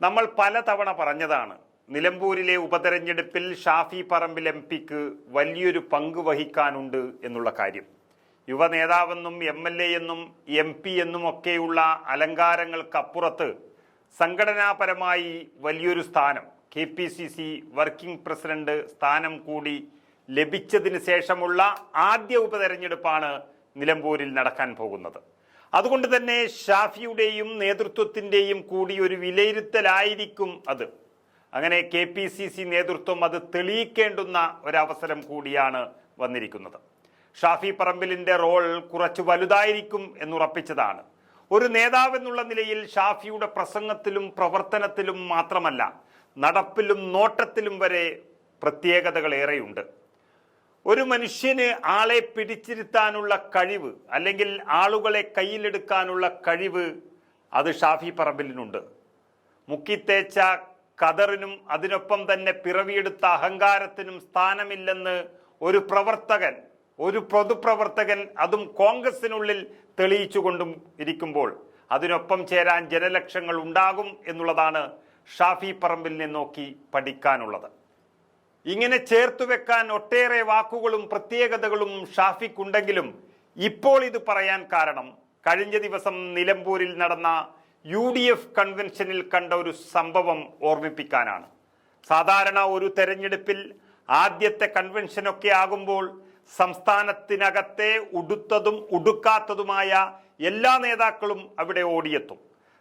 നമ്മൾ പലതവണ പറഞ്ഞതാണ്, നിലമ്പൂരിലെ ഉപതെരഞ്ഞെടുപ്പിൽ ഷാഫി പറമ്പിൽ എംപിക്ക് വലിയൊരു പങ്ക് വഹിക്കാനുണ്ട് എന്നുള്ള കാര്യം. യുവ നേതാവെന്നും MLA എന്നും MP എന്നും ഒക്കെയുള്ള അലങ്കാരങ്ങൾക്കപ്പുറത്ത് സംഘടനാപരമായി വലിയൊരു സ്ഥാനം, KPCC വർക്കിംഗ് പ്രസിഡന്റ് സ്ഥാനം കൂടി ലഭിച്ചതിന് ശേഷമുള്ള ആദ്യ ഉപതെരഞ്ഞെടുപ്പാണ് നിലമ്പൂരിൽ നടക്കാൻ പോകുന്നത്. അതുകൊണ്ട് തന്നെ ഷാഫിയുടെയും നേതൃത്വത്തിൻ്റെയും കൂടി ഒരു വിലയിരുത്തലായിരിക്കും അത്. അങ്ങനെ KPCC നേതൃത്വം അത് തെളിയിക്കേണ്ടുന്ന ഒരവസരം കൂടിയാണ് വന്നിരിക്കുന്നത്. ഷാഫി പറമ്പിലിൻ്റെ റോൾ കുറച്ച് വലുതായിരിക്കും എന്നുറപ്പിച്ചതാണ്. ഒരു നേതാവെന്നുള്ള നിലയിൽ ഷാഫിയുടെ പ്രസംഗത്തിലും പ്രവർത്തനത്തിലും മാത്രമല്ല, നടപ്പിലും നോട്ടത്തിലും വരെ പ്രത്യേകതകളേറെയുണ്ട്. ഒരു മനുഷ്യന് ആളെ പിടിച്ചിരുത്താനുള്ള കഴിവ്, അല്ലെങ്കിൽ ആളുകളെ കയ്യിലെടുക്കാനുള്ള കഴിവ്, അത് ഷാഫി പറമ്പിലിനുണ്ട്. മുക്കിത്തേച്ച ഖദറിനും അതിനൊപ്പം തന്നെ പിറവിയെടുത്ത അഹങ്കാരത്തിനും സ്ഥാനമില്ലെന്ന് ഒരു പ്രവർത്തകൻ, ഒരു പൊതുപ്രവർത്തകൻ, അതും കോൺഗ്രസിനുള്ളിൽ തെളിയിച്ചുകൊണ്ടും ഇരിക്കുമ്പോൾ അതിനൊപ്പം ചേരാൻ ജനലക്ഷങ്ങൾ ഉണ്ടാകും എന്നുള്ളതാണ് ഷാഫി പറമ്പിലിനെ നോക്കി പഠിക്കാനുള്ളത്. ഇങ്ങനെ ചേർത്തു വെക്കാൻ ഒട്ടേറെ വാക്കുകളും പ്രത്യേകതകളും ഷാഫിക്കുണ്ടെങ്കിലും ഇപ്പോൾ ഇത് പറയാൻ കാരണം കഴിഞ്ഞ ദിവസം നിലമ്പൂരിൽ നടന്ന UDF കൺവെൻഷനിൽ കണ്ട ഒരു സംഭവം ഓർമ്മിപ്പിക്കാനാണ്. സാധാരണ ഒരു തെരഞ്ഞെടുപ്പിൽ ആദ്യത്തെ കൺവെൻഷനൊക്കെ ആകുമ്പോൾ സംസ്ഥാനത്തിനകത്തെ ഉടുത്തതും ഉടുക്കാത്തതുമായ എല്ലാ നേതാക്കളും അവിടെ ഓടിയെത്തും.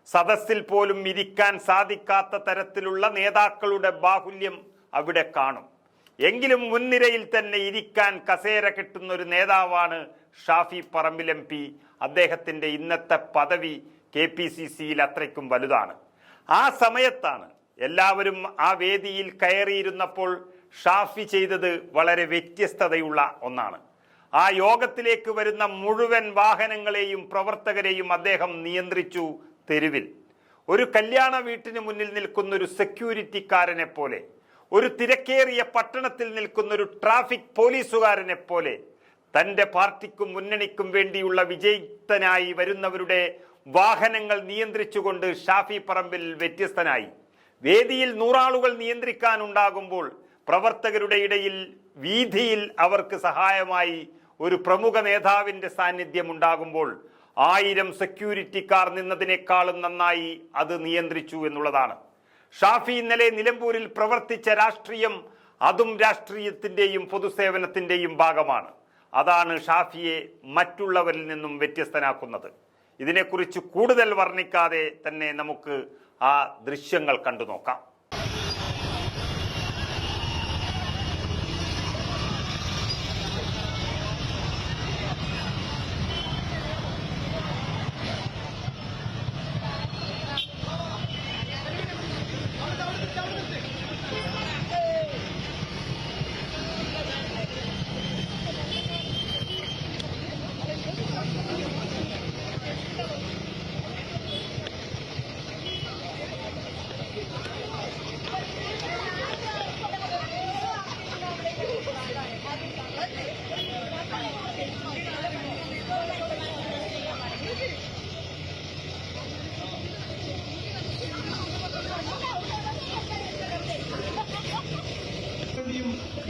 സദസ്സിൽ പോലും ഇരിക്കാൻ സാധിക്കാത്ത തരത്തിലുള്ള നേതാക്കളുടെ ബാഹുല്യം അവിടെ കാണും. എങ്കിലും മുൻനിരയിൽ തന്നെ ഇരിക്കാൻ കസേര കിട്ടുന്ന ഒരു നേതാവാണ് ഷാഫി പറമ്പിൽ MP. അദ്ദേഹത്തിൻ്റെ ഇന്നത്തെ പദവി KPCCയിൽ അത്രയ്ക്കും വലുതാണ്. ആ സമയത്താണ് എല്ലാവരും ആ വേദിയിൽ കയറിയിരുന്നപ്പോൾ ഷാഫി ചെയ്തത് വളരെ വ്യത്യസ്തതയുള്ള ഒന്നാണ്. ആ യോഗത്തിലേക്ക് വരുന്ന മുഴുവൻ വാഹനങ്ങളെയും പ്രവർത്തകരെയും അദ്ദേഹം നിയന്ത്രിച്ചു. തെരുവിൽ ഒരു കല്യാണ വീട്ടിന് മുന്നിൽ നിൽക്കുന്ന ഒരു സെക്യൂരിറ്റിക്കാരനെ പോലെ, ഒരു തിരക്കേറിയ പട്ടണത്തിൽ നിൽക്കുന്ന ഒരു ട്രാഫിക് പോലീസുകാരനെ പോലെ തൻ്റെ പാർട്ടിക്കും മുന്നണിക്കും വേണ്ടിയുള്ള വിജയിത്തനായി വരുന്നവരുടെ വാഹനങ്ങൾ നിയന്ത്രിച്ചുകൊണ്ട് ഷാഫി പറമ്പിൽ വ്യത്യസ്തനായി. വേദിയിൽ 100 ആളുകൾ നിയന്ത്രിക്കാനുണ്ടാകുമ്പോൾ പ്രവർത്തകരുടെ ഇടയിൽ വീതിയിൽ അവർക്ക് സഹായമായി ഒരു പ്രമുഖ നേതാവിൻ്റെ സാന്നിധ്യം ഉണ്ടാകുമ്പോൾ 1000 സെക്യൂരിറ്റിക്കാർ നിന്നതിനേക്കാളും നന്നായി അത് നിയന്ത്രിച്ചു എന്നുള്ളതാണ്. ഷാഫി ഇന്നലെ നിലമ്പൂരിൽ പ്രവർത്തിച്ച രാഷ്ട്രീയം, അതും രാഷ്ട്രീയത്തിൻ്റെയും പൊതുസേവനത്തിൻ്റെയും ഭാഗമാണ്. അതാണ് ഷാഫിയെ മറ്റുള്ളവരിൽ നിന്നും വ്യത്യസ്തനാക്കുന്നത്. ഇതിനെക്കുറിച്ച് കൂടുതൽ വർണ്ണിക്കാതെ തന്നെ നമുക്ക് ആ ദൃശ്യങ്ങൾ കണ്ടു നോക്കാം.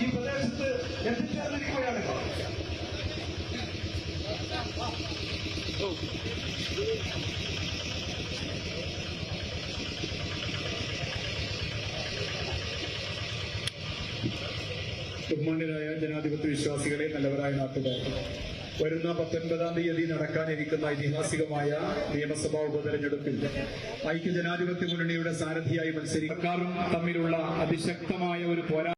ഈ പ്രദേശത്ത് എത്തിച്ചേർന്നിരിക്കുകയാണ്. ബഹുമാന്യരായ ജനാധിപത്യ വിശ്വാസികളെ, നല്ലവരായ നാട്ടുകാർ, വരുന്ന 19-ാം തീയതി നടക്കാനിരിക്കുന്ന ഐതിഹാസികമായ നിയമസഭാ ഉപതെരഞ്ഞെടുപ്പിൽ ഐക്യജനാധിപത്യ മുന്നണിയുടെ സാരഥിയായി മത്സരിക്കാരും തമ്മിലുള്ള അതിശക്തമായ ഒരു പോരാട്ടം